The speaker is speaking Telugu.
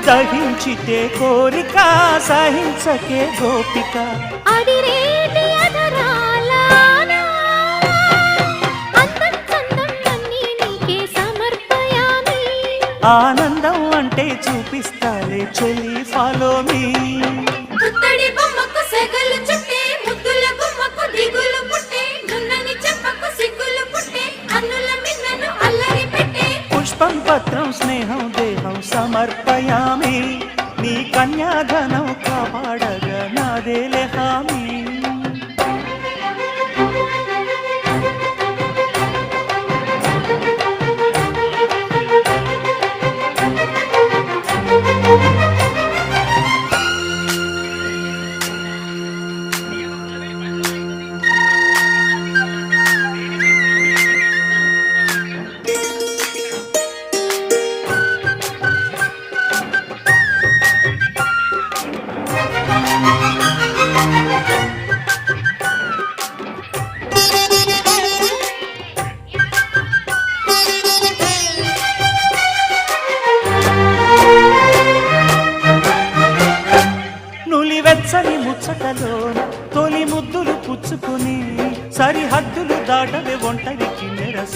దహించితే కోరిక సహించకే గోపిక ఆనందం అంటే చూపిస్తాలే చెలి ఫాలో మీ పుష్పం పత్రం స్నేహం దేహం సమర్పయామి నీ కన్యాధనం కాపాడగా నాదేలే హామీ వెచ్చని ముచ్చటలోన తొలి ముద్దులు పుచ్చుకొని సరిహద్దులు దాటవే ఒంటరికి నిరస